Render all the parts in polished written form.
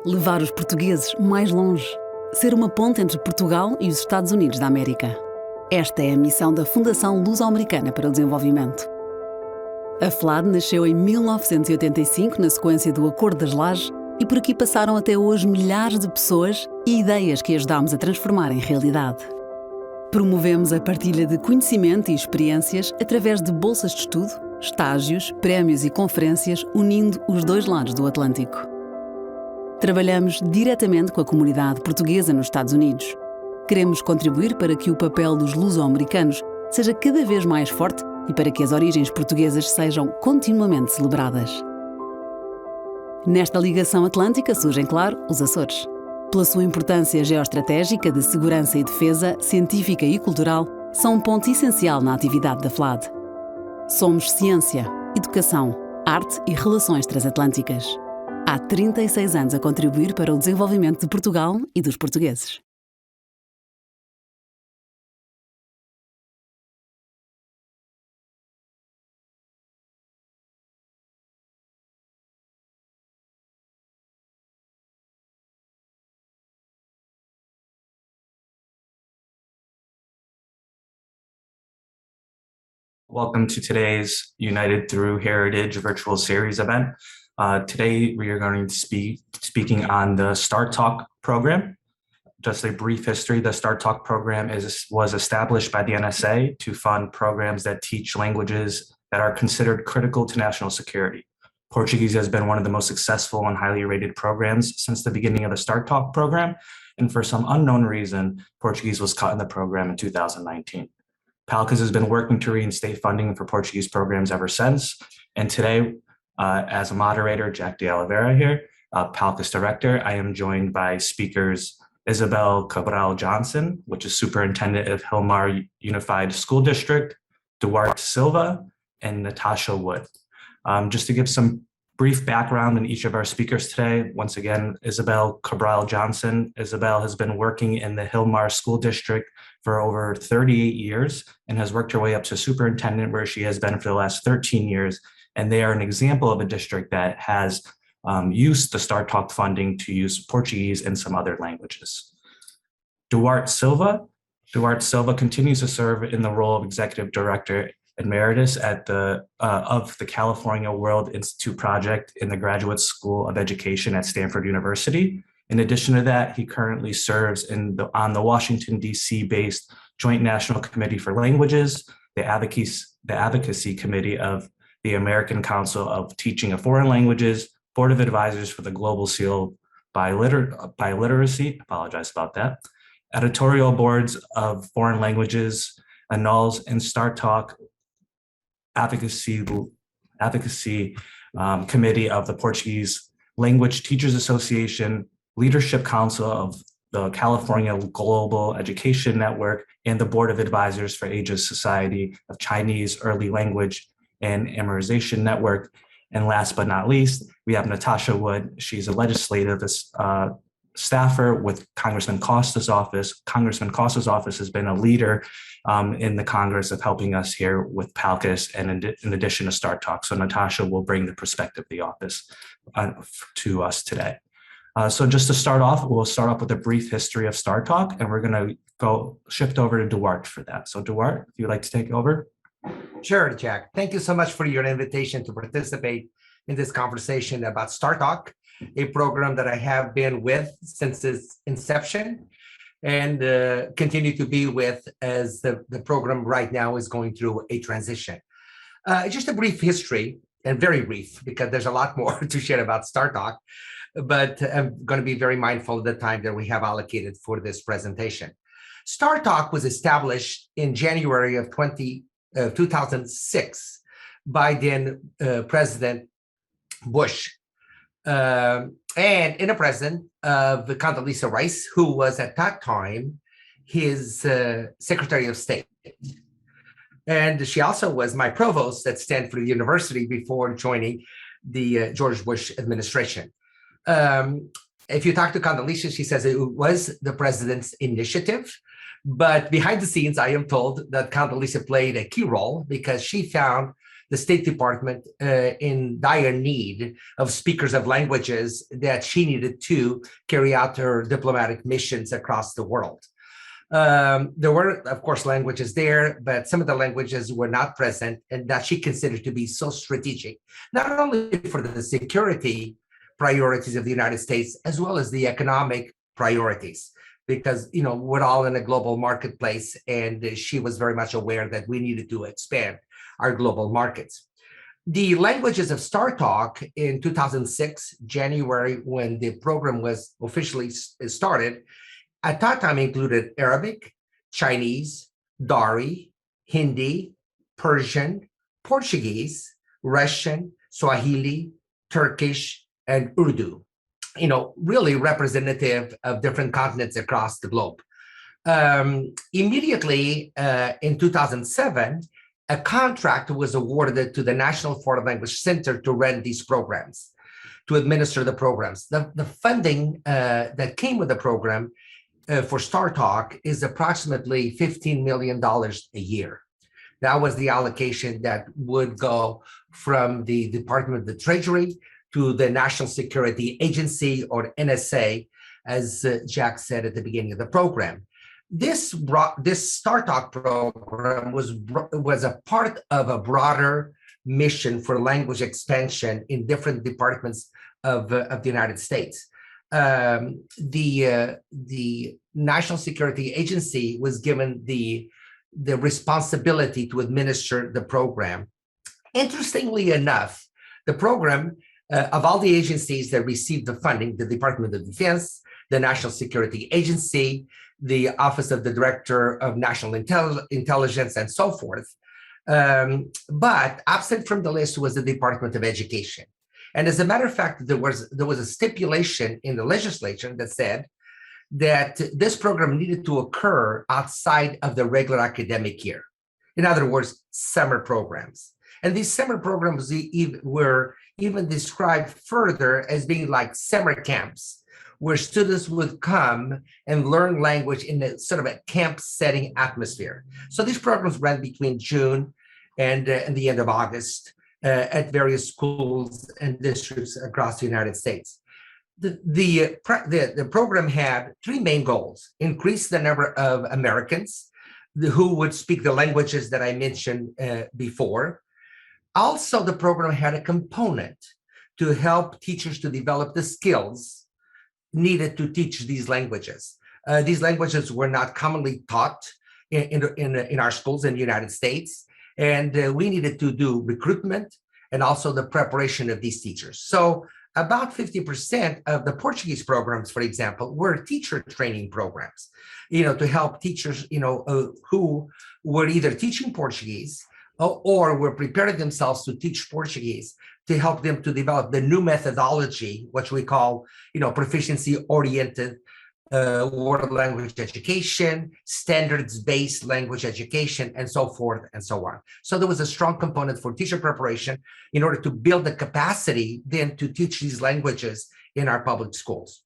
Levar os portugueses mais longe. Ser uma ponte entre Portugal e os Estados Unidos da América. Esta é a missão da Fundação Luso-Americana para o Desenvolvimento. A FLAD nasceu em 1985 na sequência do Acordo das Lajes e por aqui passaram até hoje milhares de pessoas e ideias que ajudámos a transformar em realidade. Promovemos a partilha de conhecimento e experiências através de bolsas de estudo, estágios, prémios e conferências unindo os dois lados do Atlântico. Trabalhamos diretamente com a comunidade portuguesa nos Estados Unidos. Queremos contribuir para que o papel dos luso-americanos seja cada vez mais forte e para que as origens portuguesas sejam continuamente celebradas. Nesta ligação atlântica surgem, claro, os Açores. Pela sua importância geoestratégica de segurança e defesa, científica e cultural, são um ponto essencial na atividade da FLAD. Somos ciência, educação, arte e relações transatlânticas. Há 36 anos a contribuir para o desenvolvimento de Portugal e dos portugueses. Welcome to today's United Through Heritage virtual series event. Today we are going to speaking on the STARtalk program. Just a brief history, the STARtalk program was established by the NSA to fund programs that teach languages that are considered critical to national security. Portuguese has been one of the most successful and highly rated programs since the beginning of the STARtalk program, and for some unknown reason, Portuguese was cut in the program in 2019. PALCUS has been working to reinstate funding for Portuguese programs ever since. And today, as a moderator, Jack de Oliveira here, PALCUS director, I am joined by speakers Isabel Cabral Johnson, which is superintendent of Hilmar Unified School District, Duarte Silva, and Natasha Wood. Just to give some brief background in each of our speakers today, once again, Isabel Cabral Johnson. Isabel has been working in the Hilmar School District for over 38 years and has worked her way up to superintendent where she has been for the last 13 years. And they are an example of a district that has used the STARtalk funding to use Portuguese and some other languages. Duarte Silva continues to serve in the role of Executive Director Emeritus at of the California World Institute Project in the Graduate School of Education at Stanford University. In addition to that, he currently serves on the Washington, D.C. based Joint National Committee for Languages, the Advocacy Committee of the American Council of Teaching of Foreign Languages, Board of Advisors for the Global Seal by Literacy, apologize about that, editorial boards of foreign languages, annuls, and STARtalk Advocacy Committee of the Portuguese Language Teachers Association, Leadership Council of the California Global Education Network, and the Board of Advisors for Asia Society of Chinese Early Language and Memorization Network. And last but not least, we have Natasha Wood. She's a legislative staffer with Congressman Costa's office. Congressman Costa's office has been a leader in the Congress of helping us here with PALCUS and in addition to STARtalk. So Natasha will bring the perspective of the office to us today. So just to start off, we'll start off with a brief history of STARtalk, and we're going to shift over to Duarte for that. So Duarte, if you'd like to take over. Sure, Jack. Thank you so much for your invitation to participate in this conversation about STARtalk, a program that I have been with since its inception and continue to be with as the program right now is going through a transition. Just a brief history, and very brief, because there's a lot more to share about STARtalk, but I'm going to be very mindful of the time that we have allocated for this presentation. STARtalk was established in January of 2006 by then President Bush and in a president of Condoleezza Rice, who was at that time his Secretary of State. And she also was my provost at Stanford University before joining the George Bush administration. If you talk to Condoleezza, she says it was the president's initiative. But behind the scenes, I am told that Condoleezza played a key role because she found the State Department in dire need of speakers of languages that she needed to carry out her diplomatic missions across the world. There were, of course, languages there, but some of the languages were not present, and that she considered to be so strategic, not only for the security priorities of the United States, as well as the economic priorities, because, you know, we're all in a global marketplace, and she was very much aware that we needed to expand our global markets. The languages of STARtalk in 2006, January, when the program was officially started, at that time included Arabic, Chinese, Dari, Hindi, Persian, Portuguese, Russian, Swahili, Turkish, and Urdu. You know, really representative of different continents across the globe. Immediately in 2007, a contract was awarded to the National Foreign Language Center to run these programs, to administer the programs. The funding that came with the program for STARtalk is approximately $15 million a year. That was the allocation that would go from the Department of the Treasury to the National Security Agency, or NSA, as Jack said at the beginning of the program. This STARtalk program was a part of a broader mission for language expansion in different departments of the United States. The National Security Agency was given the responsibility to administer the program. Interestingly enough, the program, of all the agencies that received the funding, the Department of Defense, the National Security Agency, the Office of the Director of National Intelligence, and so forth. But absent from the list was the Department of Education. And as a matter of fact, there was a stipulation in the legislation that said that this program needed to occur outside of the regular academic year. In other words, summer programs. And these summer programs were even described further as being like summer camps, where students would come and learn language in a sort of a camp setting atmosphere. So these programs ran between June and the end of August at various schools and districts across the United States. The program had three main goals: increase the number of Americans who would speak the languages that I mentioned before. Also, the program had a component to help teachers to develop the skills needed to teach these languages. These languages were not commonly taught in our schools in the United States, and we needed to do recruitment and also the preparation of these teachers. So about 50% of the Portuguese programs, for example, were teacher training programs, you know, to help teachers, you know, who were either teaching Portuguese or were preparing themselves to teach Portuguese, to help them to develop the new methodology, which we call, you know, proficiency-oriented world language education, standards-based language education, and so forth and so on. So there was a strong component for teacher preparation in order to build the capacity then to teach these languages in our public schools.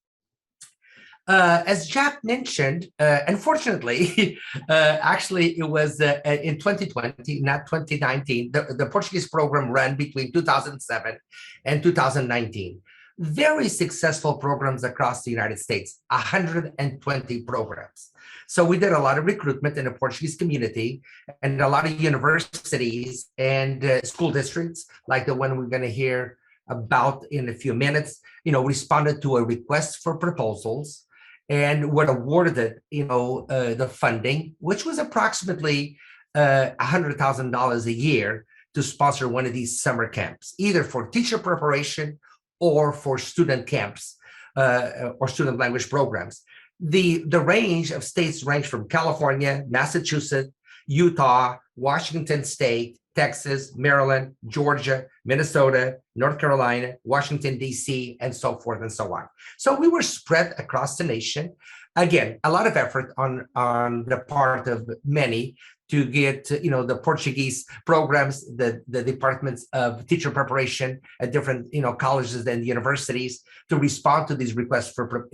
As Jack mentioned, unfortunately, actually it was in 2020, not 2019, the Portuguese program ran between 2007 and 2019. Very successful programs across the United States, 120 programs. So we did a lot of recruitment in the Portuguese community, and a lot of universities and school districts, like the one we're going to hear about in a few minutes, you know, responded to a request for proposals and were awarded, you know, the funding, which was approximately $100,000 a year to sponsor one of these summer camps, either for teacher preparation or for student camps or student language programs. The range of states range from California, Massachusetts, Utah, Washington State, Texas, Maryland, Georgia, Minnesota, North Carolina, Washington, D.C., and so forth and so on. So we were spread across the nation. Again, a lot of effort on the part of many to get, the Portuguese programs, the departments of teacher preparation at different, colleges and universities to respond to these requests for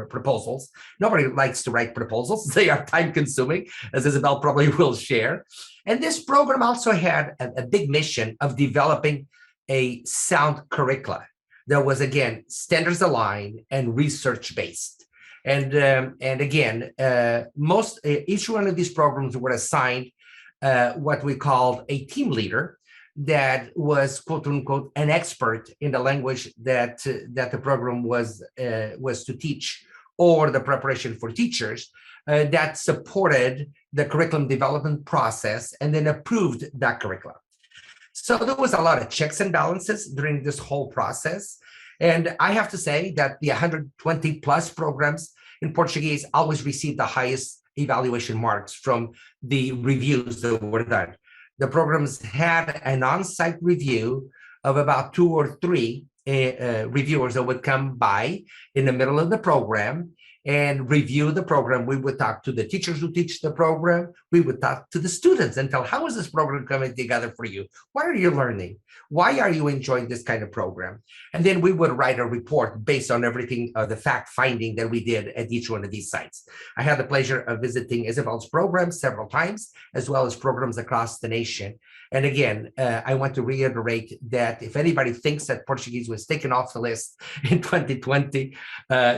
proposals. Nobody likes to write proposals. They are time consuming, as Isabel probably will share. And this program also had a big mission of developing a sound curricula that was, again, standards aligned and research based. And again, each one of these programs were assigned what we called a team leader that was, quote unquote, an expert in the language that the program was to teach, or the preparation for teachers that supported the curriculum development process and then approved that curriculum. So there was a lot of checks and balances during this whole process. And I have to say that the 120 plus programs in Portuguese always received the highest evaluation marks from the reviews that were done. The programs had an on-site review of about 2 or 3 reviewers that would come by in the middle of the program and review the program. We would talk to the teachers who teach the program. We would talk to the students and tell, how is this program coming together for you? What are you learning? Why are you enjoying this kind of program? And then we would write a report based on everything, the fact finding that we did at each one of these sites. I had the pleasure of visiting Isabel's program several times, as well as programs across the nation. And again, I want to reiterate that if anybody thinks that Portuguese was taken off the list in 2020,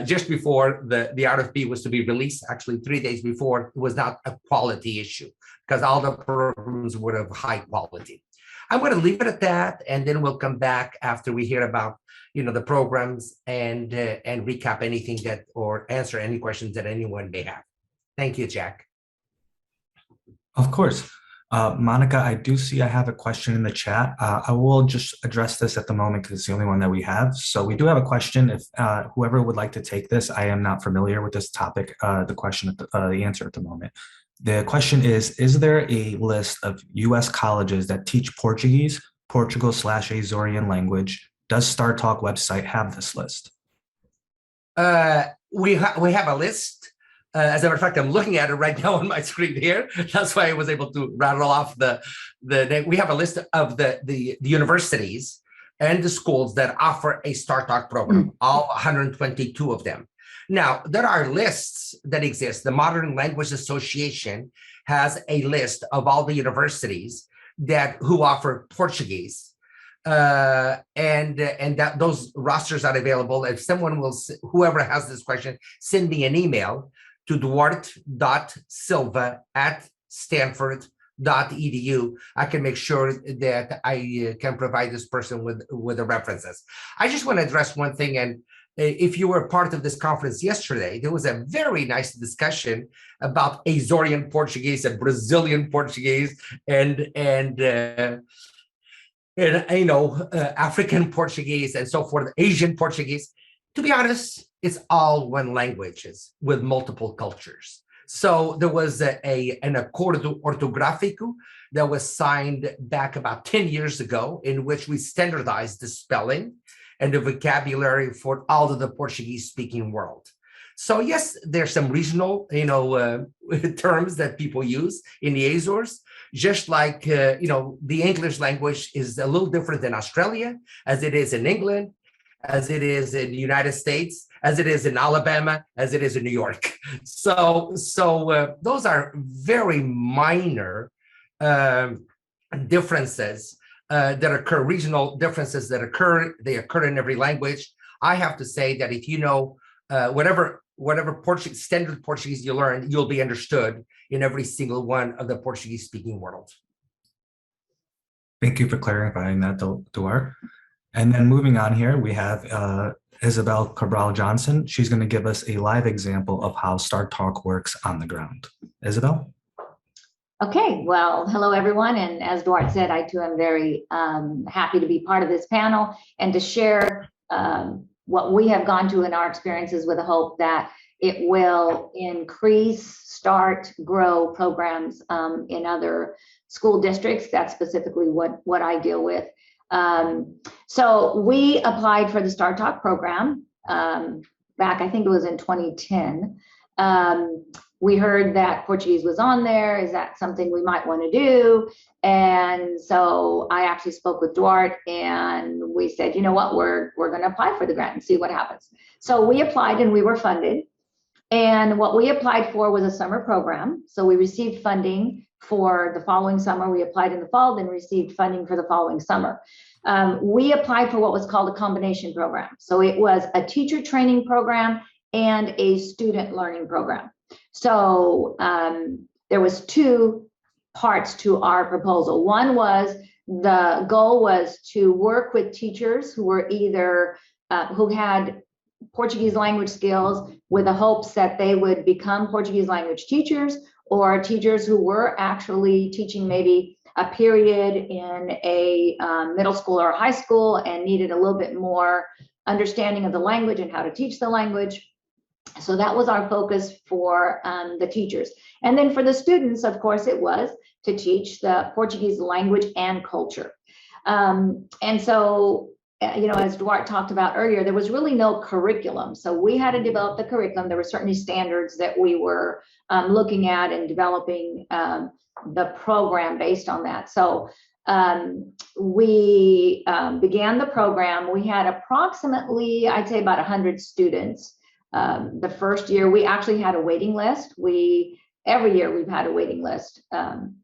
just before the RFP was to be released, actually 3 days before, it was not a quality issue, because all the programs were of high quality. I'm going to leave it at that, and then we'll come back after we hear about the programs and recap anything or answer any questions that anyone may have. Thank you, Jack. Of course. Monica, I do see I have a question in the chat. I will just address this at the moment because it's the only one that we have. So we do have a question. If whoever would like to take this, I am not familiar with this topic, the answer at the moment. The question is there a list of U.S. colleges that teach Portuguese, Portugal/Azorian language? Does STARtalk website have this list? We have a list. As a matter of fact, I'm looking at it right now on my screen here. That's why I was able to rattle off the name. We have a list of the universities and the schools that offer a STARtalk program, all 122 of them. Now, there are lists that exist. The Modern Language Association has a list of all the universities who offer Portuguese. And that those rosters are available. If whoever has this question, send me an email to duarte.silva@stanford.edu. I can make sure that I can provide this person with the references. I just want to address one thing, and if you were part of this conference yesterday, there was a very nice discussion about Azorian Portuguese and Brazilian Portuguese and African Portuguese and so forth, Asian Portuguese. To be honest, it's all one languages with multiple cultures. So there was an Acordo Ortográfico that was signed back about 10 years ago, in which we standardized the spelling and the vocabulary for all of the Portuguese-speaking world. So yes, there's some regional, terms that people use in the Azores, just like, the English language is a little different in Australia, as it is in England, as it is in the United States, as it is in Alabama, as it is in New York. So those are very minor differences that occur, regional differences that occur. They occur in every language. I have to say that if you know whatever standard Portuguese you learn, you'll be understood in every single one of the Portuguese-speaking world. Thank you for clarifying that, Duarte. And then moving on here, we have Isabel Cabral Johnson. She's going to give us a live example of how STARtalk works on the ground. Isabel? Okay, well, hello everyone. And as Duarte said, I too am very happy to be part of this panel and to share what we have gone to in our experiences, with the hope that it will increase, grow programs in other school districts. That's specifically what I deal with. So we applied for the STARtalk program back, I think it was in 2010. We heard that Portuguese was on there. Is that something we might want to do? And so I actually spoke with Duarte, and we said, you know what, we're going to apply for the grant and see what happens. So we applied and we were funded. And what we applied for was a summer program. So we received funding for the following summer. We applied in the fall, then received funding for the following summer. We applied for what was called a combination program. So it was a teacher training program and a student learning program. So there was two parts to our proposal. One was, the goal was to work with teachers who were either who had Portuguese language skills, with the hopes that they would become Portuguese language teachers, or teachers who were actually teaching maybe a period in a middle school or high school and needed a little bit more understanding of the language and how to teach the language. So that was our focus for the teachers. And then for the students, of course, it was to teach the Portuguese language and culture. And so, you know, as Duarte talked about earlier, there was really no curriculum. So we had to develop the curriculum. There were certainly standards that we were looking at and developing the program based on that. So we began the program. We had approximately, I'd say about 100 students. The first year, we actually had a waiting list. Every year we've had a waiting list.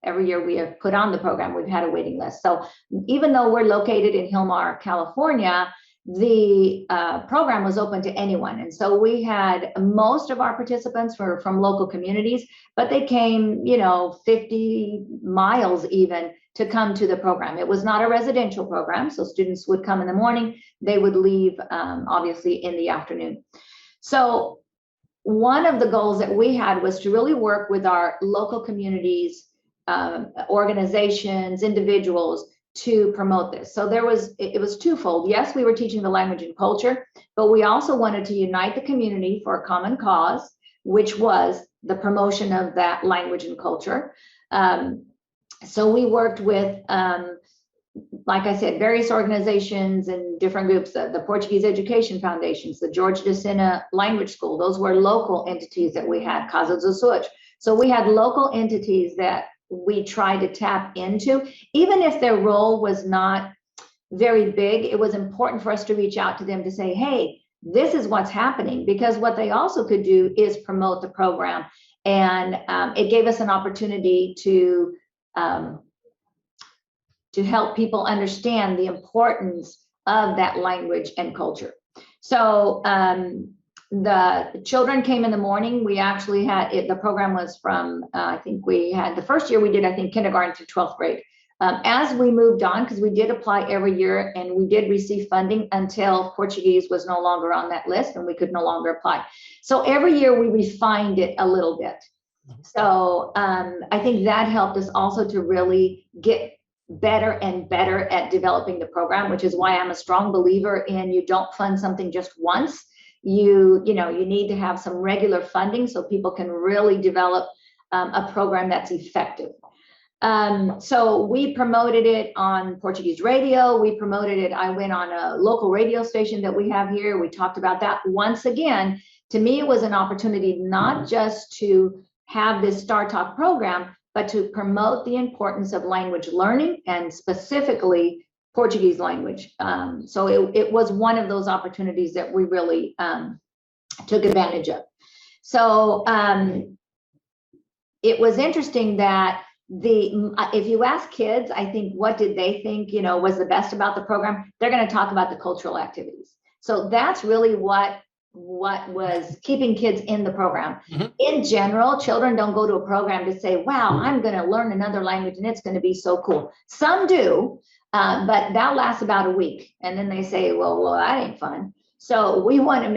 Every year we have put on the program, we've had a waiting list. So even though we're located in Hilmar, California, the program was open to anyone. And so we had, most of our participants were from local communities, but they came, you know, 50 miles even to come to the program. It was not a residential program. So students would come in the morning, they would leave obviously in the afternoon. So one of the goals that we had was to really work with our local communities, organizations, individuals to promote this. So it was twofold. Yes, we were teaching the language and culture, but we also wanted to unite the community for a common cause, which was the promotion of that language and culture. So we worked with, like I said, various organizations and different groups, the Portuguese Education Foundations, the George de Sena Language School. Those were local entities that we had, Casa do Sul. So we had local entities that we tried to tap into. Even if their role was not very big, it was important for us to reach out to them to say, hey, this is what's happening, because what they also could do is promote the program. And it gave us an opportunity to help people understand the importance of that language and culture. So the children came in the morning. We actually had the program was from, I think we had, the first year we did, I think, kindergarten through 12th grade. As we moved on, because we did apply every year and we did receive funding until Portuguese was no longer on that list and we could no longer apply. So every year we refined it a little bit. So I think that helped us also to really get better and better at developing the program, which is why I'm a strong believer in, you don't fund something just once. You need to have some regular funding so people can really develop a program that's effective. So we promoted it on Portuguese radio. We promoted it. I went on a local radio station that we have here. We talked about that. Once again, to me, it was an opportunity not just to have this STARtalk program, but to promote the importance of language learning and specifically Portuguese language. So it was one of those opportunities that we really took advantage of. So it was interesting that if you ask kids, I think, what did they think, was the best about the program? They're going to talk about the cultural activities. So that's really what was keeping kids in the program. Mm-hmm. In general, children don't go to a program to say, wow, I'm going to learn another language and it's going to be so cool. Some do, but that lasts about a week. And then they say, well, that ain't fun. So we wanted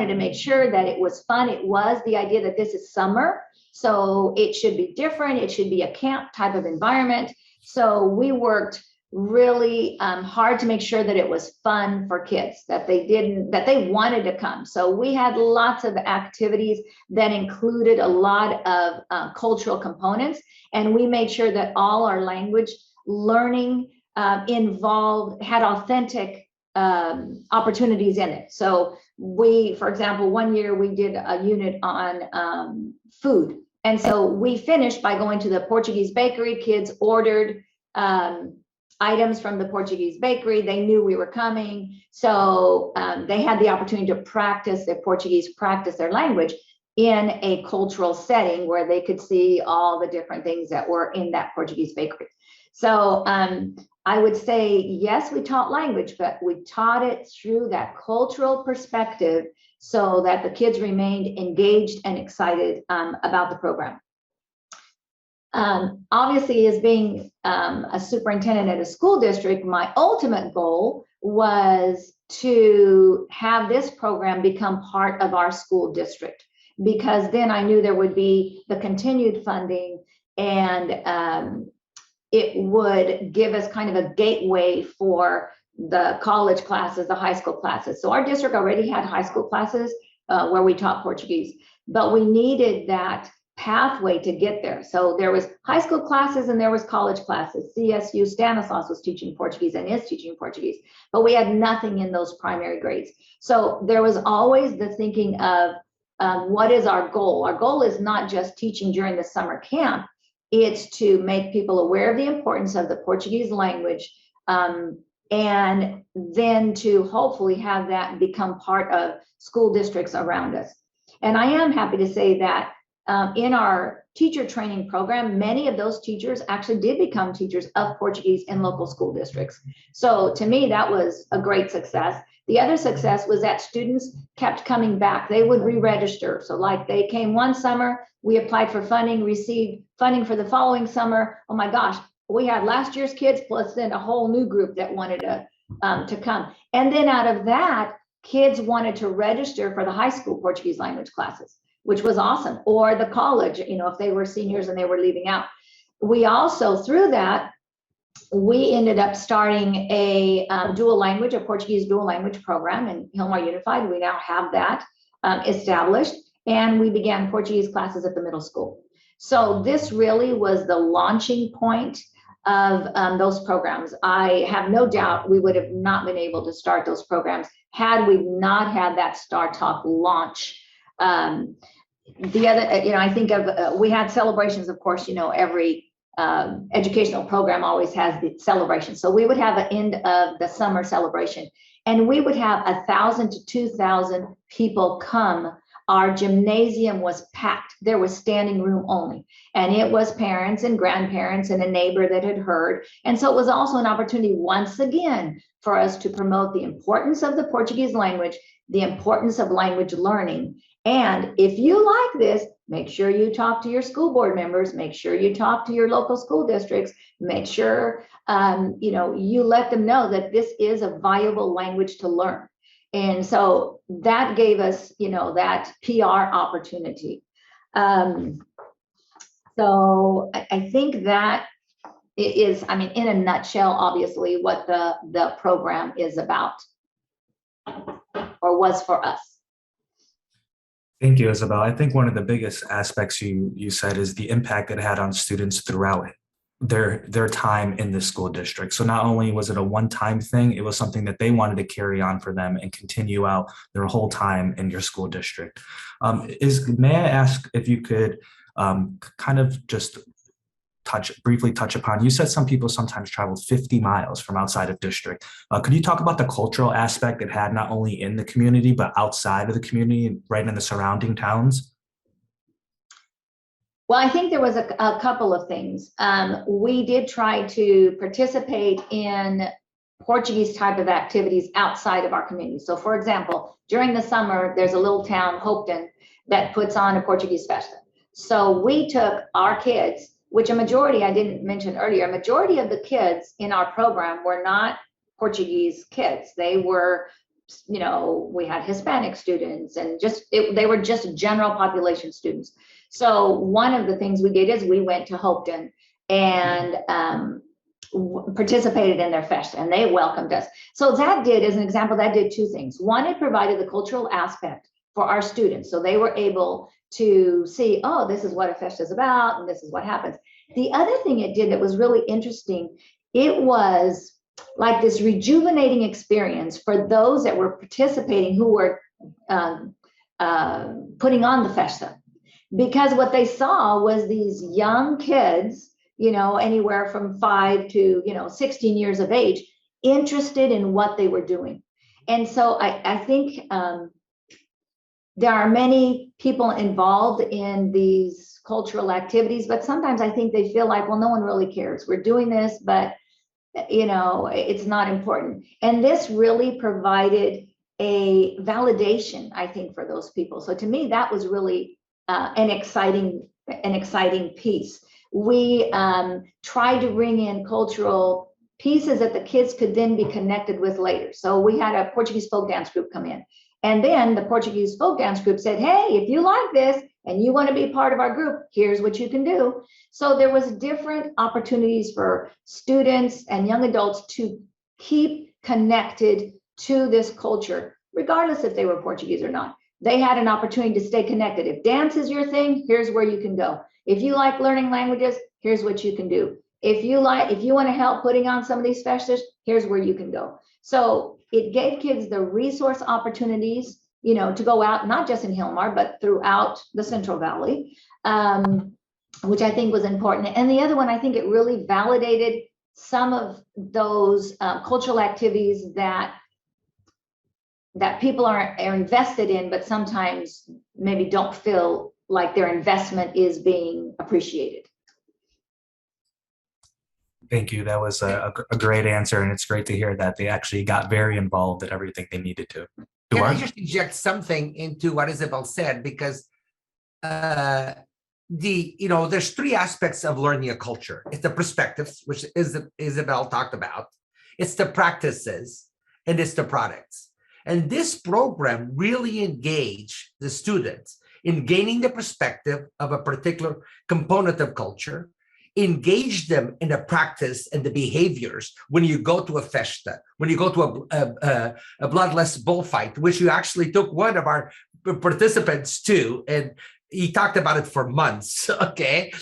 to make sure that it was fun. It was the idea that this is summer, so it should be different. It should be a camp type of environment. So we worked really hard to make sure that it was fun for kids, that they wanted to come. So we had lots of activities that included a lot of cultural components, and we made sure that all our language learning had authentic opportunities in it. So we, for example, one year we did a unit on food. And so we finished by going to the Portuguese bakery. Kids ordered items from the Portuguese bakery. They knew we were coming. So they had the opportunity to practice their Portuguese, practice their language in a cultural setting where they could see all the different things that were in that Portuguese bakery. So I would say, yes, we taught language, but we taught it through that cultural perspective so that the kids remained engaged and excited about the program. Obviously, as being a superintendent at a school district, my ultimate goal was to have this program become part of our school district, because then I knew there would be the continued funding, and it would give us kind of a gateway for the college classes, the high school classes. So our district already had high school classes where we taught Portuguese, but we needed that pathway to get there. So there was high school classes and there was college classes. CSU Stanislaus was teaching Portuguese and is teaching Portuguese, but we had nothing in those primary grades. So there was always the thinking of what is our goal? Our goal is not just teaching during the summer camp. It's to make people aware of the importance of the Portuguese language, and then to hopefully have that become part of school districts around us. And I am happy to say that in our teacher training program, many of those teachers actually did become teachers of Portuguese in local school districts. So to me, that was a great success. The other success was that students kept coming back. They would re-register. So like they came one summer, we applied for funding, received funding for the following summer. Oh my gosh, we had last year's kids plus then a whole new group that wanted to come. And then out of that, kids wanted to register for the high school Portuguese language classes, which was awesome, or the college, you know, if they were seniors and they were leaving out. We also, through that, we ended up starting a dual language, a Portuguese dual language program in Hillmar Unified. We now have that established, and we began Portuguese classes at the middle school. So this really was the launching point of those programs. I have no doubt we would have not been able to start those programs had we not had that STARtalk launch. The other, you know, I think of, we had celebrations, of course, you know, every educational program always has the celebration. So we would have an end of the summer celebration, and we would have 1,000 to 2,000 people come. Our gymnasium was packed. There was standing room only, and it was parents and grandparents and a neighbor that had heard. And so it was also an opportunity once again for us to promote the importance of the Portuguese language, the importance of language learning. And if you like this, make sure you talk to your school board members, make sure you talk to your local school districts, make sure you know, you let them know that this is a viable language to learn. And so that gave us, you know, that PR opportunity. So I think that it is, I mean, in a nutshell, obviously, what the program is about, or was for us. Thank you, Isabel. I think one of the biggest aspects you said is the impact it had on students throughout their time in the school district. So not only was it a one-time thing, it was something that they wanted to carry on for them and continue out their whole time in your school district. May I ask if you could kind of just briefly touch upon, you said some people sometimes travel 50 miles from outside of district. Could you talk about the cultural aspect it had not only in the community, but outside of the community, right in the surrounding towns? Well, I think there was a couple of things. We did try to participate in Portuguese type of activities outside of our community. So for example, during the summer, there's a little town, Hopeton, that puts on a Portuguese festa. So we took our kids, which a majority, I didn't mention earlier, a majority of the kids in our program were not Portuguese kids. They were, you know, we had Hispanic students and they were just general population students. So one of the things we did is we went to Hopeton and participated in their festa, and they welcomed us. So that did, as an example, that did two things. One, it provided the cultural aspect for our students. So they were able to see, oh, this is what a festa is about, and this is what happens. The other thing it did that was really interesting, it was like this rejuvenating experience for those that were participating, who were putting on the festa, because what they saw was these young kids, anywhere from 5 to 16 years of age, interested in what they were doing. And so I think there are many people involved in these cultural activities, but sometimes I think they feel like, well, no one really cares. We're doing this, but it's not important. And this really provided a validation, I think, for those people. So to me, that was really an exciting piece. We tried to bring in cultural pieces that the kids could then be connected with later. So we had a Portuguese folk dance group come in. And then the Portuguese folk dance group said, hey, if you like this and you want to be part of our group, here's what you can do. So there was different opportunities for students and young adults to keep connected to this culture, regardless if they were Portuguese or not. They had an opportunity to stay connected. If dance is your thing, here's where you can go. If you like learning languages, here's what you can do. If you want to help putting on some of these festivals, here's where you can go. So it gave kids the resource opportunities, to go out, not just in Hilmar, but throughout the Central Valley, which I think was important. And the other one, I think it really validated some of those cultural activities that people are invested in, but sometimes maybe don't feel like their investment is being appreciated. Thank you. That was a great answer, and it's great to hear that they actually got very involved in everything they needed to. Can I just inject something into what Isabel said? Because there's 3 aspects of learning a culture. It's the perspectives, which Isabel talked about. It's the practices, and it's the products. And this program really engaged the students in gaining the perspective of a particular component of culture, engage them in the practice and the behaviors. When you go to a festa, when you go to a bloodless bullfight, which you actually took one of our participants to, and he talked about it for months. Okay,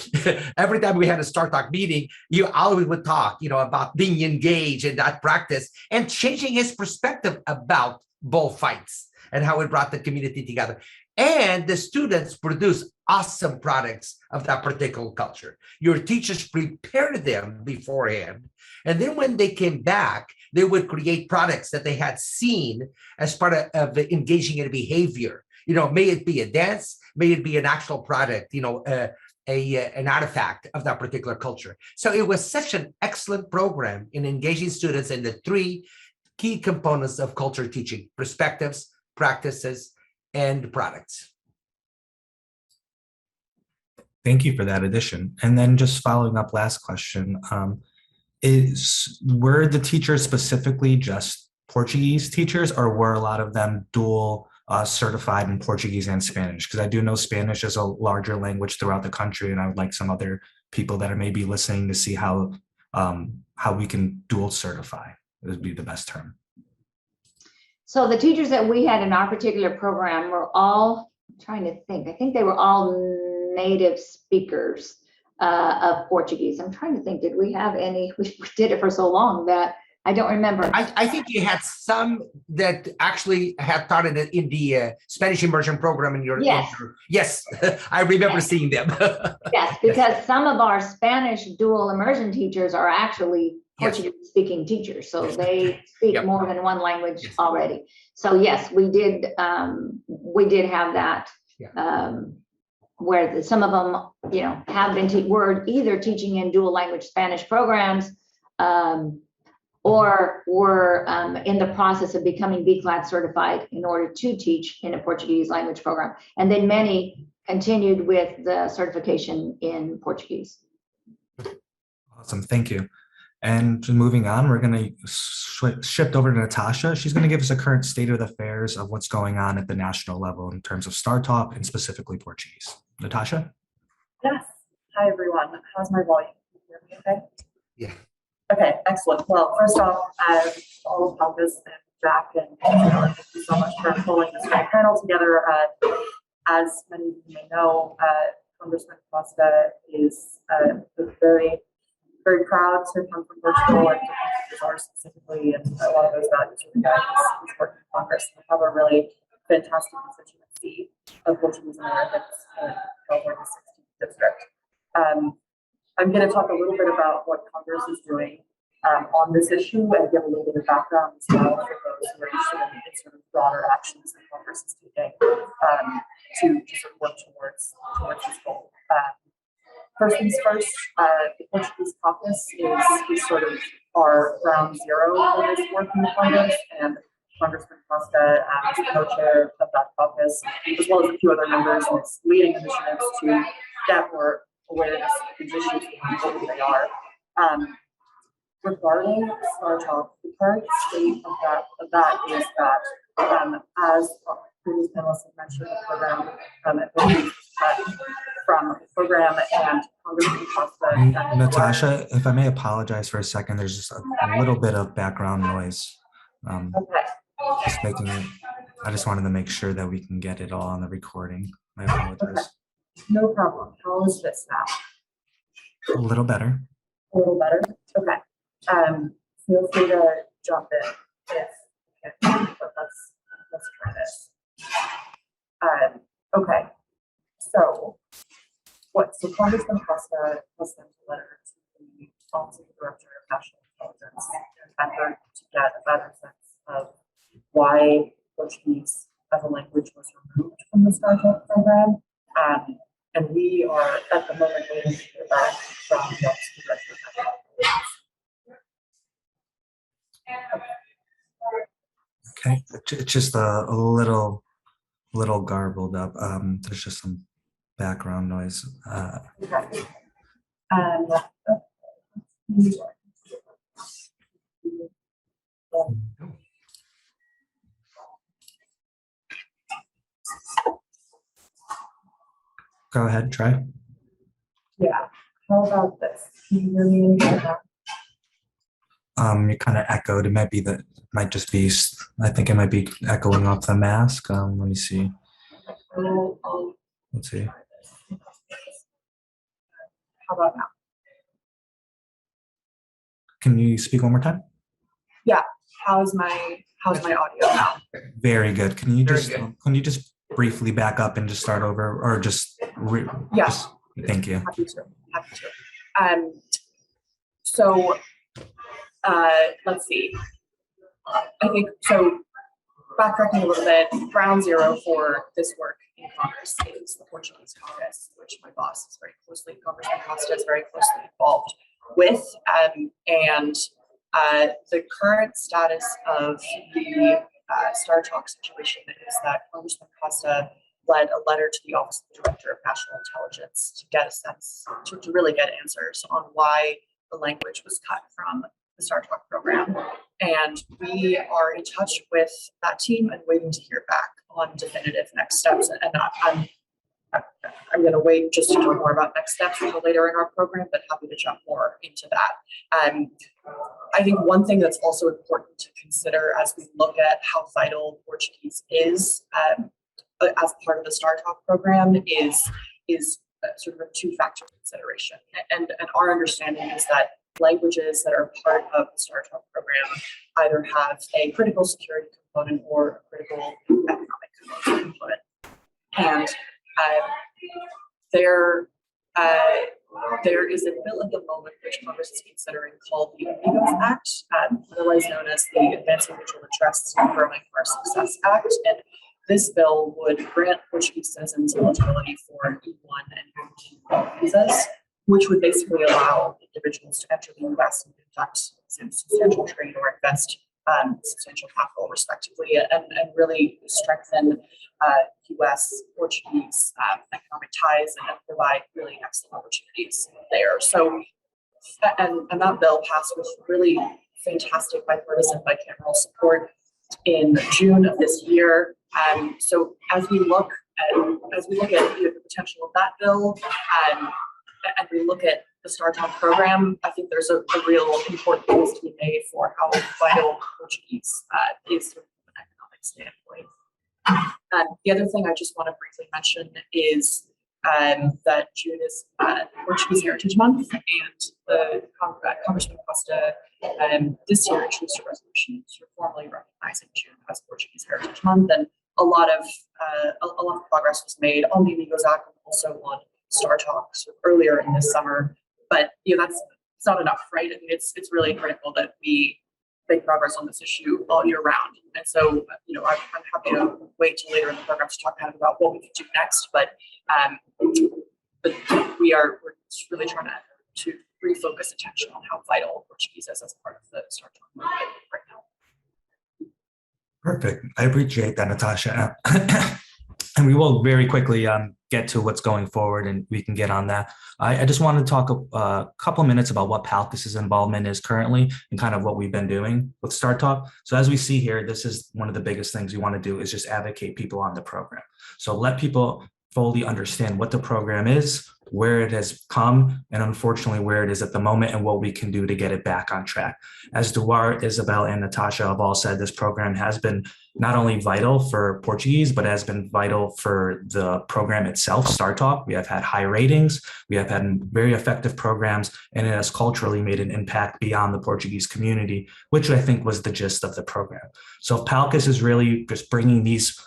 every time we had a STARtalk meeting, you always would talk, about being engaged in that practice and changing his perspective about bullfights and how it brought the community together. And the students produce awesome products of that particular culture. Your teachers prepared them beforehand. And then when they came back, they would create products that they had seen as part of engaging in behavior. May it be a dance, may it be an actual product, an artifact of that particular culture. So it was such an excellent program in engaging students in the 3 key components of culture teaching: perspectives, practices, and products. Thank you for that addition. And then just following up, last question, were the teachers specifically just Portuguese teachers, or were a lot of them dual certified in Portuguese and Spanish? Because I do know Spanish is a larger language throughout the country, and I would like some other people that are maybe listening to see how we can dual certify. It would be the best term. So the teachers that we had in our particular program were all, I'm trying to think, I think they were all native speakers of Portuguese. I'm trying to think, did we have any? We did it for so long that I don't remember. I think you had some that actually had taught in the Spanish immersion program in your. Yes. Yes, I remember seeing them. Yes, because some of our Spanish dual immersion teachers are actually Portuguese speaking teachers, so they speak more than one language already. So yes, we did have that, where some of them have been were either teaching in dual language Spanish programs, or were in the process of becoming BCLAD certified in order to teach in a Portuguese language program, and then many continued with the certification in Portuguese. Awesome, thank you. And moving on, we're going to shift over to Natasha. She's going to give us a current state of affairs of what's going on at the national level in terms of STARtalk and specifically Portuguese. Natasha? Yes. Hi, everyone. How's my volume? Can you hear me okay? Yeah. Okay, excellent. Well, first off, all of PALCUS and Jack and Isabel, thank you so much for pulling this great panel together. As many of you may know, Congressman Costa is a very very proud to come from Portugal and to come to specifically, and a lot of those values really guide this work in Congress. We have a really fantastic constituency of Portuguese Americans in California's 16th district. I'm going to talk a little bit about what Congress is doing on this issue and give a little bit of background as well for those who are interested in sort of broader actions that Congress is taking to sort of work towards this goal. First things first, the Portuguese Caucus is sort of our ground zero for this work in the Congress, and Congressman Costa is the co-chair of that caucus, as well as a few other members, and it's leading initiatives to get more awareness of these issues and how important they are. Regarding STARtalk, the current state of that is that, as previous panelists have mentioned, the program from the program and Congressman Costa. Natasha, if I may apologize for a second, there's just a little bit of background noise. Okay. I just wanted to make sure that we can get it all on the recording. I apologize. Okay. No problem. How is this now? A little better. A little better? Okay. Feel free to jump in if but let's try this. Okay. So Congressman Costa has sent a letter to the Office of the Director of National Intelligence in an effort to get a better sense of why Portuguese as a language was removed from the STARtalk program. And we are at the moment waiting to hear back from the Office of the Director of National Intelligence. Okay, it's just a little garbled up. There's just some background noise. Okay. Go ahead, try. Yeah. How about this? Can you hear me now? You kind of echoed. It might just be, I think it might be echoing off the mask. Let me see. Let's see. How about now? Can you speak one more time? Yeah. How's my audio now? Very good. Can you just briefly back up and just start over, or just thank you. Happy to. So let's see. I think so. Backtracking a little bit, ground zero for this work in Congress is the Portuguese Caucus, which my boss is very closely, Congressman Costa is very closely involved with, and the current status of the STARtalk situation is that Congressman Costa led a letter to the Office of the Director of National Intelligence to get a sense, to really get answers on why the language was cut from the STARtalk program. And we are in touch with that team and waiting to hear back on definitive next steps. And I'm going to wait just to talk more about next steps until later in our program, but happy to jump more into that. I think one thing that's also important to consider as we look at how vital Portuguese is as part of the STARtalk program is sort of a two-factor consideration. And our understanding is that languages that are part of the STARtalk program either have a critical security component or a critical economic component. And there is a bill at the moment which Congress is considering called the Amigos Act, otherwise known as the Advancing Mutual Interests and Growing Our Success Act. And this bill would grant Portuguese citizens eligibility for E1 and E2 visas, which would basically allow individuals to enter the U.S. and conduct substantial trade or invest substantial capital, respectively, and really strengthen U.S. Portuguese economic ties and provide really excellent opportunities there. So, and that bill passed with really fantastic bipartisan bicameral support in June of this year. So as we look at the potential of that bill, and we look at the STARtalk program, I think there's a real important case to be made for how vital Portuguese is from an economic standpoint. The other thing I just want to briefly mention is that June is Portuguese Heritage Month, and the Congressman Costa this year introduced a resolution to formally recognizing June as Portuguese Heritage Month, and a lot of progress was made on the Amigos Act and also on STARtalk earlier in this summer. But that's not enough, right? I mean, it's really critical that we make progress on this issue all year round. And so, I'm happy to wait till later in the program to talk kind of about what we can do next. But we're just really trying to refocus attention on how vital Portuguese is as part of the STARtalk movement right now. Perfect. I appreciate that, Natasha. And we will very quickly get to what's going forward, and we can get on that. I just want to talk a couple minutes about what PALCUS's involvement is currently and kind of what we've been doing with STARtalk. So as we see here, this is one of the biggest things we want to do is just advocate people on the program. So let people fully understand what the program is, where it has come, and unfortunately where it is at the moment, and what we can do to get it back on track. As Duarte, Isabel, and Natasha have all said, this program has been not only vital for Portuguese, but has been vital for the program itself, STARtalk. We have had high ratings, we have had very effective programs, and it has culturally made an impact beyond the Portuguese community, which I think was the gist of the program. So PALCUS is really just bringing these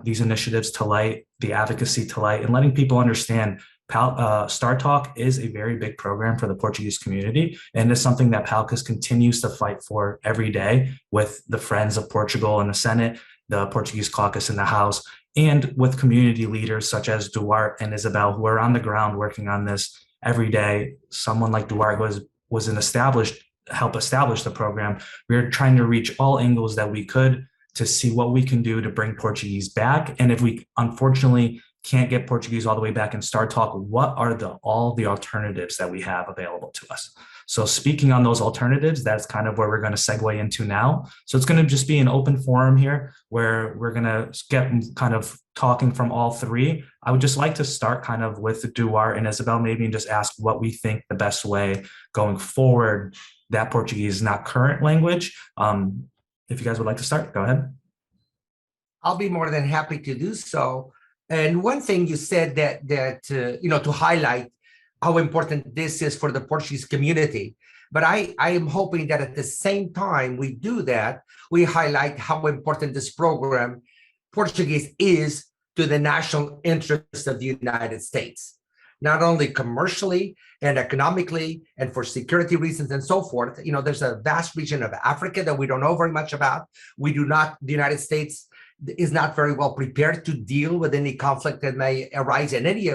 initiatives to light, the advocacy to light, and letting people understand STARtalk is a very big program for the Portuguese community, and it's something that PALCUS continues to fight for every day with the Friends of Portugal in the Senate, the Portuguese Caucus in the House, and with community leaders such as Duarte and Isabel, who are on the ground working on this every day. Someone like Duarte helped establish the program. We're trying to reach all angles that we could to see what we can do to bring Portuguese back. And if we unfortunately can't get Portuguese all the way back in STARtalk, what are all the alternatives that we have available to us? So speaking on those alternatives, that's kind of where we're going to segue into now. So it's going to just be an open forum here where we're going to get kind of talking from all three. I would just like to start kind of with Duarte and Isabel maybe, and just ask what we think the best way going forward that Portuguese is not current language. If you guys would like to start, go ahead. I'll be more than happy to do so. And one thing you said that to highlight how important this is for the Portuguese community. But I am hoping that at the same time we do that, we highlight how important this program, Portuguese, is to the national interest of the United States, not only commercially and economically and for security reasons and so forth. There's a vast region of Africa that we don't know very much about. The United States is not very well prepared to deal with any conflict that may arise in any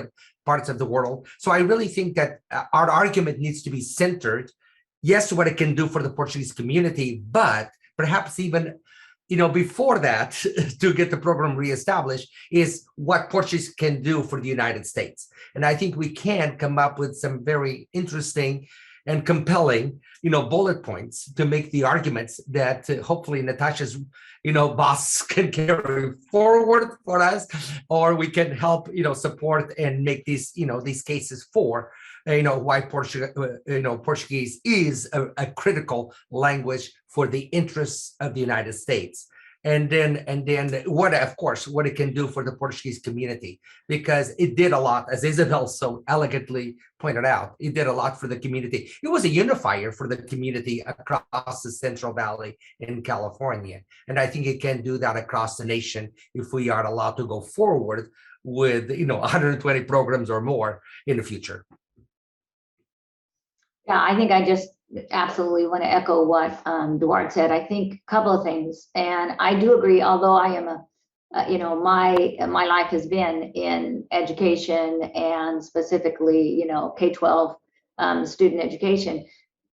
parts of the world. So I really think that our argument needs to be centered, yes, what it can do for the Portuguese community, but perhaps even before that, to get the program reestablished, is what Portuguese can do for the United States. And I think we can come up with some very interesting and compelling, bullet points to make the arguments that hopefully Natasha's, boss can carry forward for us, or we can help, support and make these cases for, why Portuguese is a critical language for the interests of the United States. And then what it can do for the Portuguese community, because it did a lot, as Isabel so elegantly pointed out, it did a lot for the community. It was a unifier for the community across the Central Valley in California. And I think it can do that across the nation if we are allowed to go forward with, 120 programs or more in the future. Yeah, I think I just absolutely want to echo what Duarte said. I think a couple of things, and I do agree. Although I am my life has been in education and specifically, K-12 student education.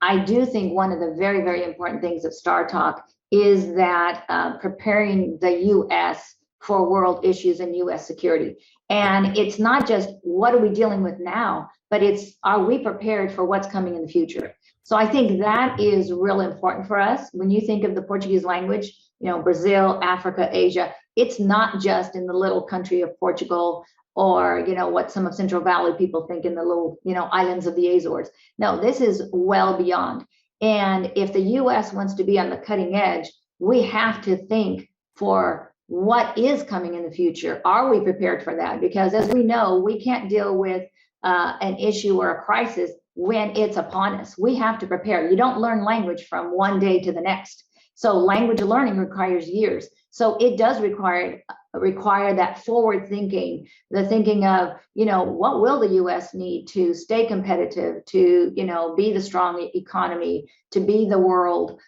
I do think one of the very, very important things at STARtalk is that preparing the U.S. for world issues and U.S. security. And it's not just what are we dealing with now, but it's are we prepared for what's coming in the future? So I think that is real important for us. When you think of the Portuguese language, Brazil, Africa, Asia, it's not just in the little country of Portugal or, what some of Central Valley people think in the little, islands of the Azores. No, this is well beyond. And if the U.S. wants to be on the cutting edge, we have to think for what is coming in the future? Are we prepared for that? Because as we know, we can't deal with an issue or a crisis when it's upon us. We have to prepare. You don't learn language from one day to the next. So language learning requires years. So it does require that forward thinking, the thinking of, what will the US need to stay competitive, to, be the strong economy, to be the world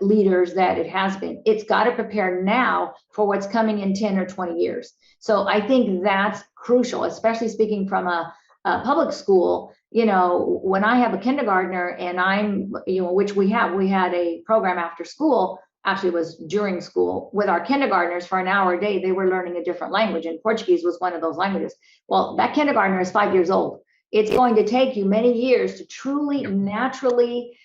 leaders that it has been. It's got to prepare now for what's coming in 10 or 20 years. So I think that's crucial, especially speaking from a public school. When I have a kindergartner and I'm, which we had a program after school, actually it was during school with our kindergartners for an hour a day, they were learning a different language, and Portuguese was one of those languages. Well, that kindergartner is 5 years old. It's going to take you many years to truly, naturally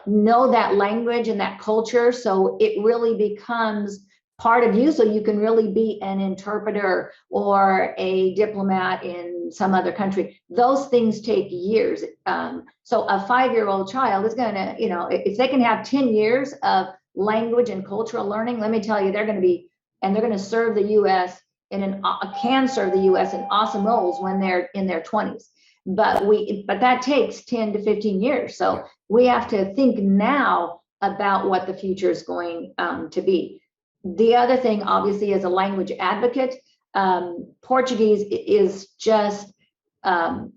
know that language and that culture. So it really becomes part of you, so you can really be an interpreter or a diplomat in some other country. Those things take years. So a 5-year-old child is going to, if they can have 10 years of language and cultural learning, let me tell you, they're going to serve the U.S. can serve the U.S. in awesome roles when they're in their 20s. But that takes 10 to 15 years. So we have to think now about what the future is going to be. The other thing, obviously, as a language advocate, Portuguese is just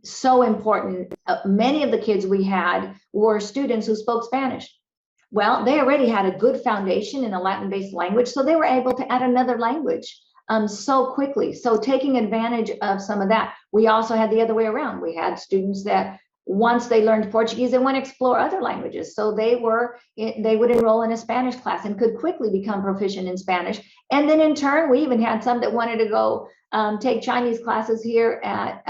so important. Many of the kids we had were students who spoke Spanish. Well, they already had a good foundation in a Latin-based language, so they were able to add another language so quickly. So taking advantage of some of that. We also had the other way around. We had students that once they learned Portuguese, they want to explore other languages. So they would enroll in a Spanish class and could quickly become proficient in Spanish. And then in turn, we even had some that wanted to go take Chinese classes here at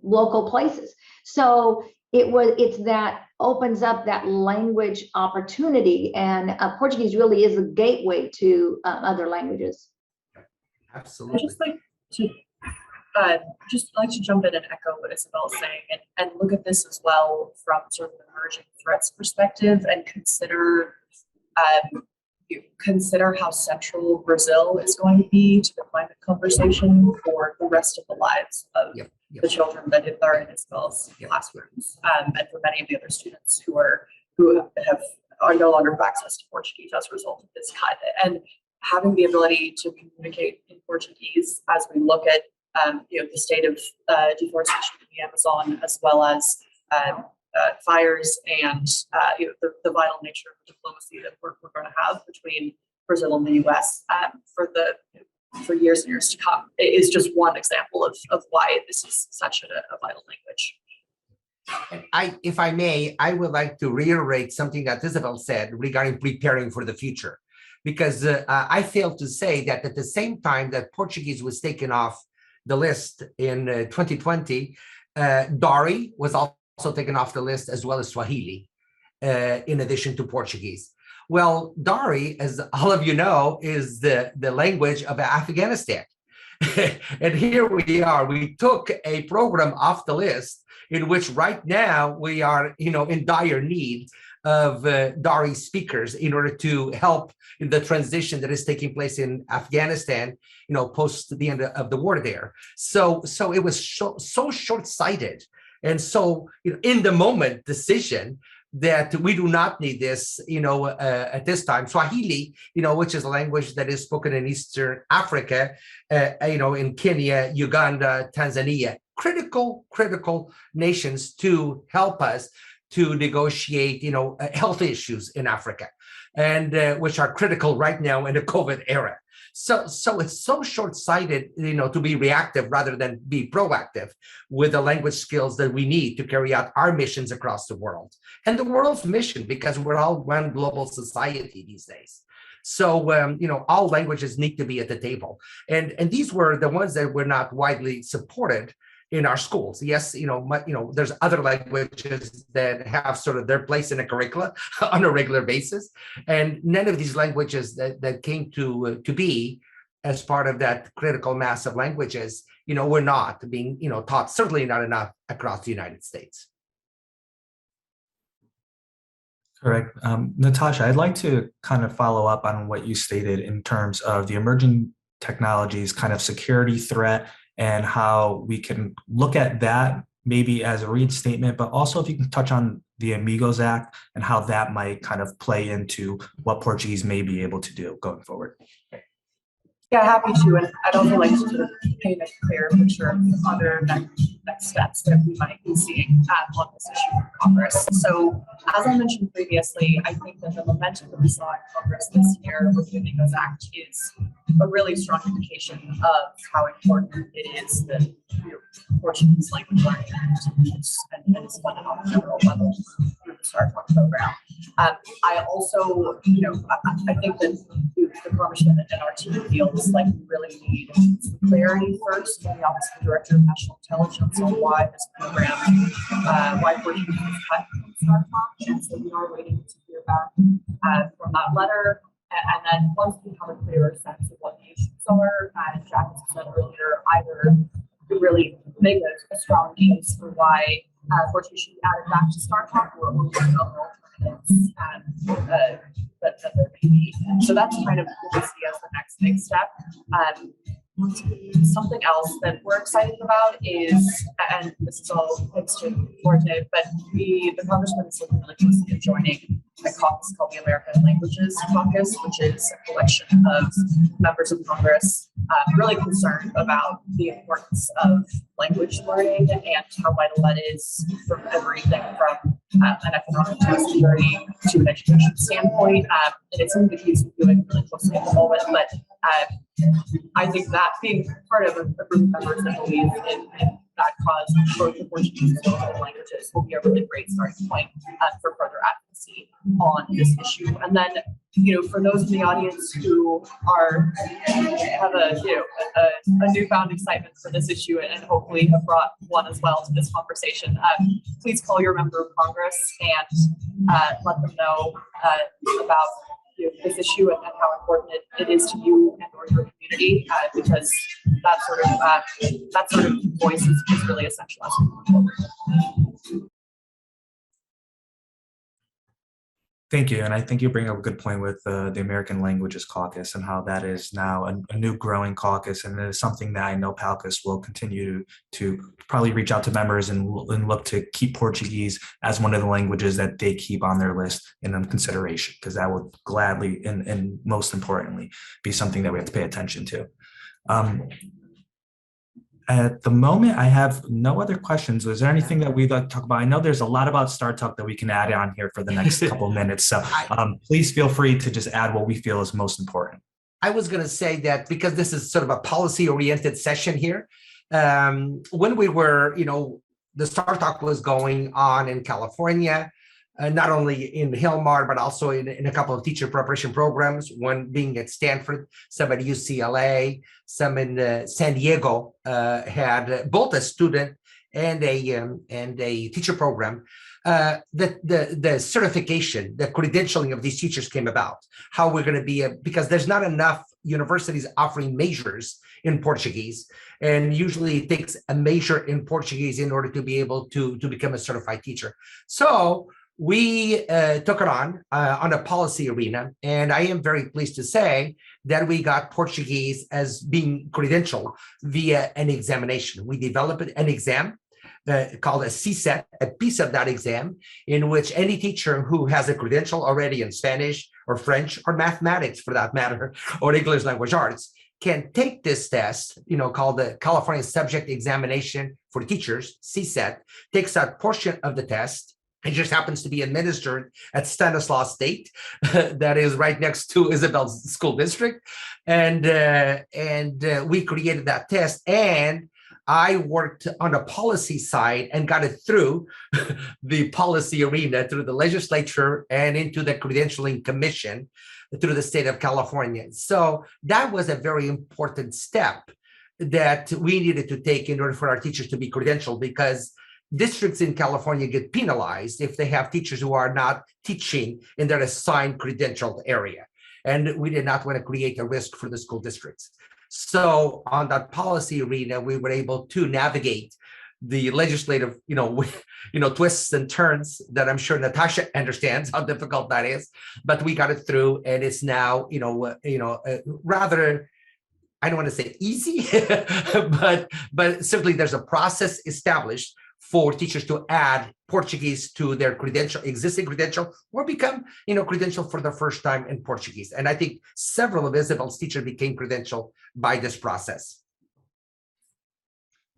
local places. So it's that opens up that language opportunity, and Portuguese really is a gateway to other languages. Absolutely. I'd just like to jump in and echo what Isabel's saying, and look at this as well from sort of an emerging threats perspective, and consider how central Brazil is going to be to the climate conversation for the rest of the lives of the children that are in Isabel's classrooms, and for many of the other students who are no longer have access to Portuguese as a result of this cut. And having the ability to communicate in Portuguese as we look at the state of deforestation in the Amazon, as well as fires and the vital nature of diplomacy that we're going to have between Brazil and the U.S. For years and years to come, is just one example of why this is such a vital language. And if I may, I would like to reiterate something that Isabel said regarding preparing for the future, because I failed to say that at the same time that Portuguese was taken off the list in 2020, Dari was also taken off the list, as well as Swahili, in addition to Portuguese. Well, Dari, as all of you know, is the language of Afghanistan. And here we are. We took a program off the list in which right now we are, in dire need of Dari speakers in order to help in the transition that is taking place in Afghanistan, post the end of the war there. So it was so short-sighted and so in the moment decision that we do not need this, at this time. Swahili, which is a language that is spoken in Eastern Africa, in Kenya, Uganda, Tanzania, critical nations to help us to negotiate, health issues in Africa, and which are critical right now in the COVID era. So it's so short-sighted, to be reactive rather than be proactive with the language skills that we need to carry out our missions across the world and the world's mission, because we're all one global society these days. So, all languages need to be at the table. And these were the ones that were not widely supported in our schools. Yes, there's other languages that have sort of their place in a curricula on a regular basis, and none of these languages that came to be as part of that critical mass of languages, were not being, taught, certainly not enough across the United States. Correct. Natasha, I'd like to kind of follow up on what you stated in terms of the emerging technologies kind of security threat and how we can look at that maybe as a reinstatement, but also if you can touch on the Amigos Act and how that might kind of play into what Portuguese may be able to do going forward. Yeah, happy to. And I'd also like to sort of paint a clear picture of other next steps that we might be seeing on this issue in Congress. So as I mentioned previously, I think that the momentum that we saw in Congress this year with the Amigos Act is a really strong indication of how important it is that Portuguese language learning continues and is funded on a federal level through the STARtalk program. I also, I think that the Congressman and our team feels like we really need some clarity first from the Office of the Director of National Intelligence on why this program, why Portuguese is cut from STARtalk. And so we are waiting to hear back from that letter. And then once we have a clearer sense of what the issues are, as Jack has said earlier, either to really make a strong case for why Portuguese should be added back to STARtalk or look at other alternatives that there may be. So that's kind of what we see as the next big step. Something else that we're excited about is, and this is all thanks to Forte, but the Congressman is looking really closely at joining a caucus called the American Languages Caucus, which is a collection of members of Congress really concerned about the importance of language learning and how vital that is from everything from an economic to security to an education standpoint. And it's something that he's doing really closely at the moment, but I think that being part of a group of members that believe in that cause, both the Portuguese and other languages, will be a really great starting point for further advocacy on this issue. And then, for those in the audience who have a newfound excitement for this issue and hopefully have brought one as well to this conversation, please call your member of Congress and let them know about this issue and how important it is to you and or your community, because that sort of voice is really essential as we move forward. Thank you. And I think you bring up a good point with the American Languages Caucus and how that is now a new growing caucus. And it is something that I know PALCUS will continue to probably reach out to members and look to keep Portuguese as one of the languages that they keep on their list and in consideration, because that would gladly and most importantly be something that we have to pay attention to. At the moment, I have no other questions. Is there anything that we'd like to talk about? I know there's a lot about STARtalk that we can add on here for the next couple of minutes. So please feel free to just add what we feel is most important. I was going to say that because this is sort of a policy-oriented session here, when we were, the STARtalk was going on in California, not only in Hillmar, but also in a couple of teacher preparation programs, one being at Stanford, some at UCLA, some in San Diego, had both a student and a teacher program. The certification, the credentialing of these teachers came about. How we're going to be, because there's not enough universities offering majors in Portuguese, and usually it takes a major in Portuguese in order to be able to become a certified teacher. So we took it on a policy arena, and I am very pleased to say that we got Portuguese as being credentialed via an examination. We developed an exam called a CSET, a piece of that exam, in which any teacher who has a credential already in Spanish or French or mathematics, for that matter, or English language arts, can take this test, called the California Subject Examination for Teachers, CSET, takes that portion of the test. It just happens to be administered at Stanislaus State, that is right next to Isabel's school district. And we created that test, and I worked on a policy side and got it through the policy arena, through the legislature and into the credentialing commission through the state of California. So that was a very important step that we needed to take in order for our teachers to be credentialed, because districts in California get penalized if they have teachers who are not teaching in their assigned credentialed area. And we did not want to create a risk for the school districts. So on that policy arena, we were able to navigate the legislative, twists and turns that I'm sure Natasha understands how difficult that is. But we got it through, and it's now, rather, I don't want to say easy, but simply there's a process established for teachers to add Portuguese to their existing credential, or become, credential for the first time in Portuguese. And I think several of Isabel's teachers became credential by this process.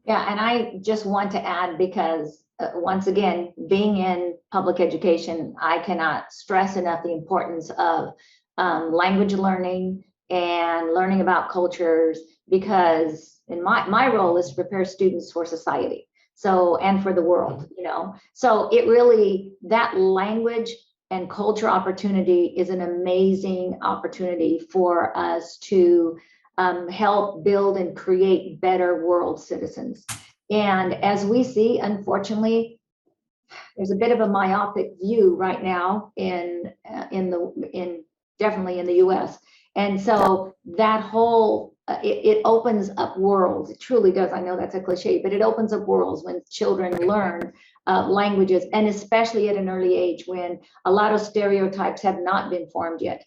Yeah, and I just want to add, because once again, being in public education, I cannot stress enough the importance of language learning and learning about cultures, because in my role is to prepare students for society. So, and for the world, so it really, that language and culture opportunity is an amazing opportunity for us to help build and create better world citizens. And as we see, unfortunately, there's a bit of a myopic view right now definitely in the US. And so that whole, it opens up worlds. It truly does. I know that's a cliche, but it opens up worlds when children learn languages, and especially at an early age when a lot of stereotypes have not been formed yet.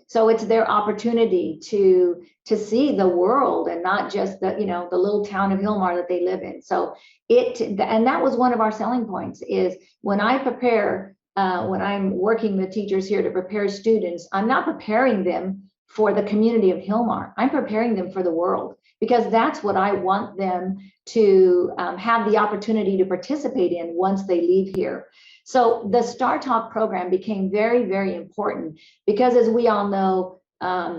So it's their opportunity to see the world, and not just the little town of Hilmar that they live in. So and that was one of our selling points, is when I prepare, when I'm working with teachers here to prepare students, I'm not preparing them for the community of Hilmar. I'm preparing them for the world, because that's what I want them to have the opportunity to participate in once they leave here. So the STARtalk program became very, very important, because as we all know,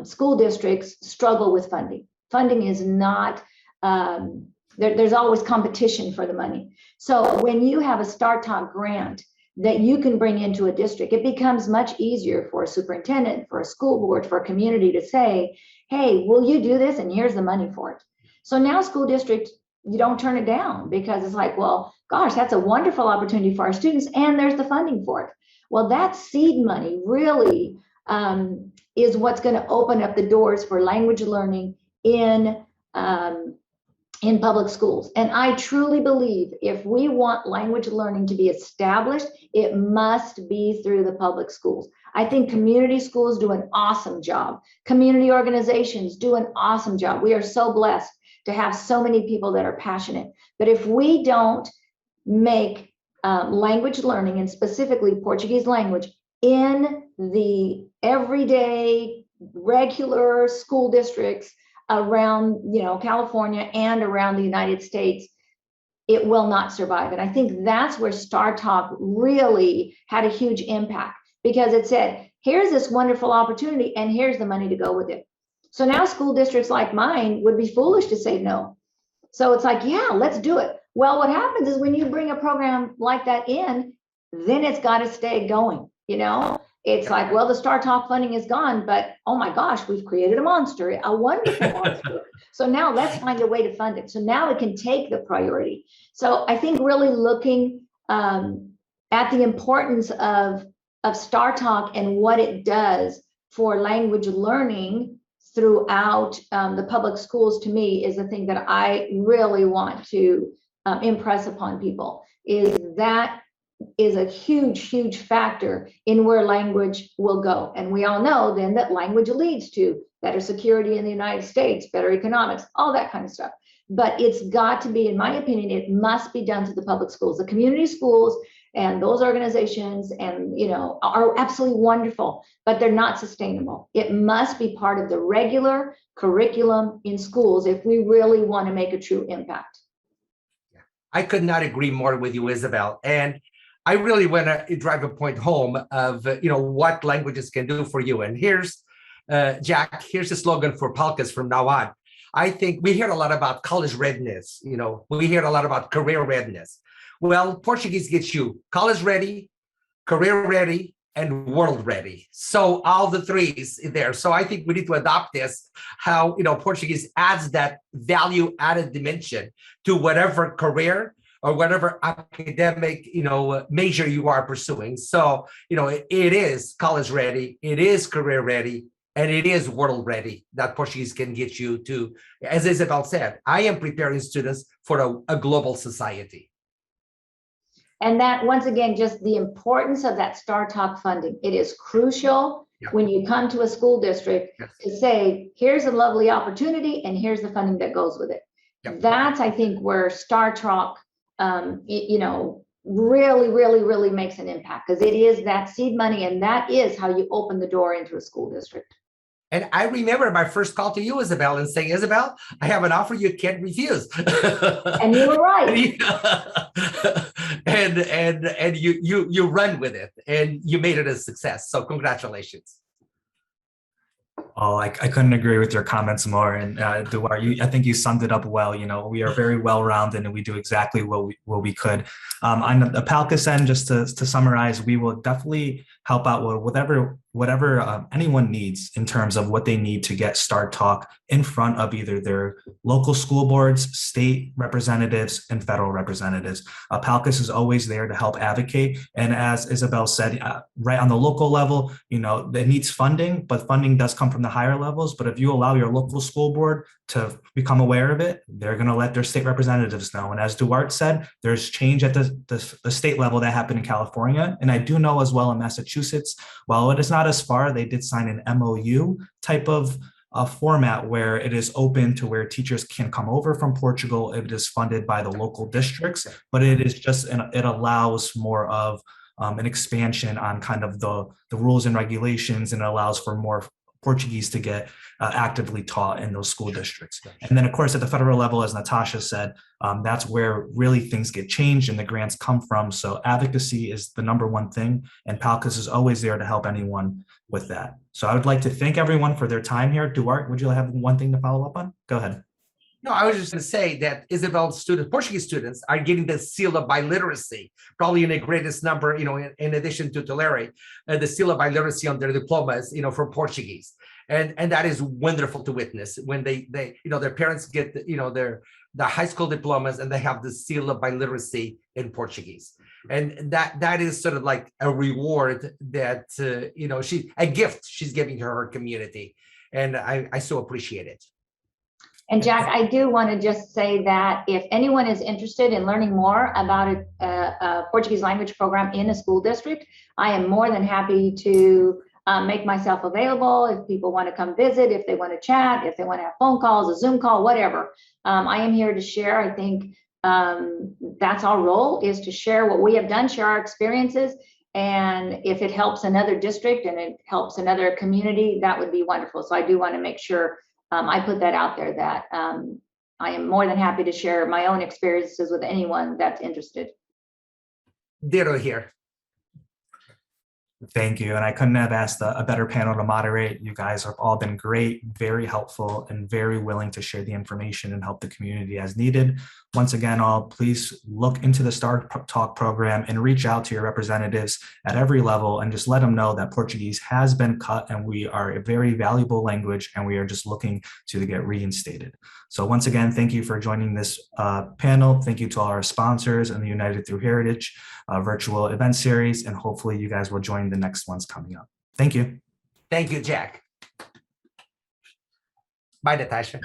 school districts struggle with funding. Funding is not, there's always competition for the money. So when you have a STARtalk grant that you can bring into a district, it becomes much easier for a superintendent, for a school board, for a community to say, hey, will you do this? And here's the money for it. So now school districts, you don't turn it down, because it's like, well, gosh, that's a wonderful opportunity for our students, and there's the funding for it. Well, that seed money really is what's going to open up the doors for language learning in public schools. And I truly believe if we want language learning to be established, it must be through the public schools. I think community schools do an awesome job. Community organizations do an awesome job. We are so blessed to have so many people that are passionate. But if we don't make language learning, and specifically Portuguese language, in the everyday regular school districts around California and around the United States, it will not survive. And I think that's where STARtalk really had a huge impact, because it said, here's this wonderful opportunity, and here's the money to go with it. So now school districts like mine would be foolish to say no. So it's like, yeah, let's do it. Well, what happens is when you bring a program like that in, then it's got to stay going. It's like, well, the STARtalk funding is gone, but oh my gosh, we've created a monster, a wonderful monster. So now let's find a way to fund it. So now it can take the priority. So I think really looking at the importance of STARtalk and what it does for language learning throughout the public schools, to me, is the thing that I really want to impress upon people, is that is a huge, huge factor in where language will go. And we all know then that language leads to better security in the United States, better economics, all that kind of stuff. But it's got to be, in my opinion, it must be done through the public schools. The community schools and those organizations are absolutely wonderful, but they're not sustainable. It must be part of the regular curriculum in schools if we really want to make a true impact. I could not agree more with you, Isabel. And I really want to drive a point home of what languages can do for you. And here's Jack, here's the slogan for PALCUS from now on. I think we hear a lot about college readiness. We hear a lot about career readiness. Well, Portuguese gets you college ready, career ready, and world ready. So all the threes there. So I think we need to adopt this, how Portuguese adds that value added dimension to whatever career or whatever academic major you are pursuing. So it is college ready, it is career ready, And it is world ready that Portuguese can get you to, as Isabel said, I am preparing students for a global society. And that, once again, just the importance of that STARtalk funding. It is crucial when you come to a school district to say, here's a lovely opportunity and here's the funding that goes with it. That's, I think, where STARtalk, really makes an impact, because it is that seed money, and that is how you open the door into a school district. And I remember my first call to you, Isabel, and saying, Isabel, I have an offer you can't refuse. And you were right. And you run with it, and you made it a success. So congratulations. Oh, I couldn't agree with your comments more. And Duarte, I think you summed it up well. We are very well-rounded, and we do exactly what we could. On the PALCUS end, just to summarize, we will definitely help out with whatever anyone needs in terms of what they need to get STARtalk in front of either their local school boards, state representatives, and federal representatives. PALCUS is always there to help advocate. And as Isabel said, right on the local level, it needs funding, but funding does come from the higher levels. But if you allow your local school board to become aware of it, they're going to let their state representatives know. And as Duarte said, there's change at the state level that happened in California. And I do know as well in Massachusetts, while it is not as far, they did sign an MOU type of format where it is open to where teachers can come over from Portugal. It is funded by the local districts, but it is just, it allows more of an expansion on kind of the rules and regulations, and it allows for more Portuguese to get actively taught in those school districts. And then, of course, at the federal level, as Natasha said, that's where really things get changed and the grants come from. So advocacy is the number one thing, and PALCUS is always there to help anyone with that. So I would like to thank everyone for their time here. Duarte, would you have one thing to follow up on? Go ahead. No, I was just going to say that Isabel's students, Portuguese students, are getting the seal of biliteracy, probably in the greatest number, in addition to Tulare, the seal of biliteracy on their diplomas, for Portuguese. And that is wonderful to witness when they their parents get, the high school diplomas, and they have the seal of biliteracy in Portuguese. And that is sort of like a reward that, a gift she's giving to her community. And I so appreciate it. And Jack, I do want to just say that if anyone is interested in learning more about a Portuguese language program in a school district, I am more than happy to make myself available. If people want to come visit, if they want to chat, if they want to have phone calls, a Zoom call, whatever, I am here to share. I think that's our role, is to share what we have done, share our experiences. And if it helps another district and it helps another community, that would be wonderful. So I do want to make sure I put that out there, that I am more than happy to share my own experiences with anyone that's interested. Ditto here. Thank you. And I couldn't have asked a better panel to moderate. You guys have all been great, very helpful, and very willing to share the information and help the community as needed. Once again, all please look into the STARtalk program and reach out to your representatives at every level and just let them know that Portuguese has been cut, and we are a very valuable language, and we are just looking to get reinstated. So once again, thank you for joining this panel. Thank you to all our sponsors and the United Through Heritage virtual event series, and hopefully you guys will join the next ones coming up. Thank you. Thank you, Jack. Bye, Natasha.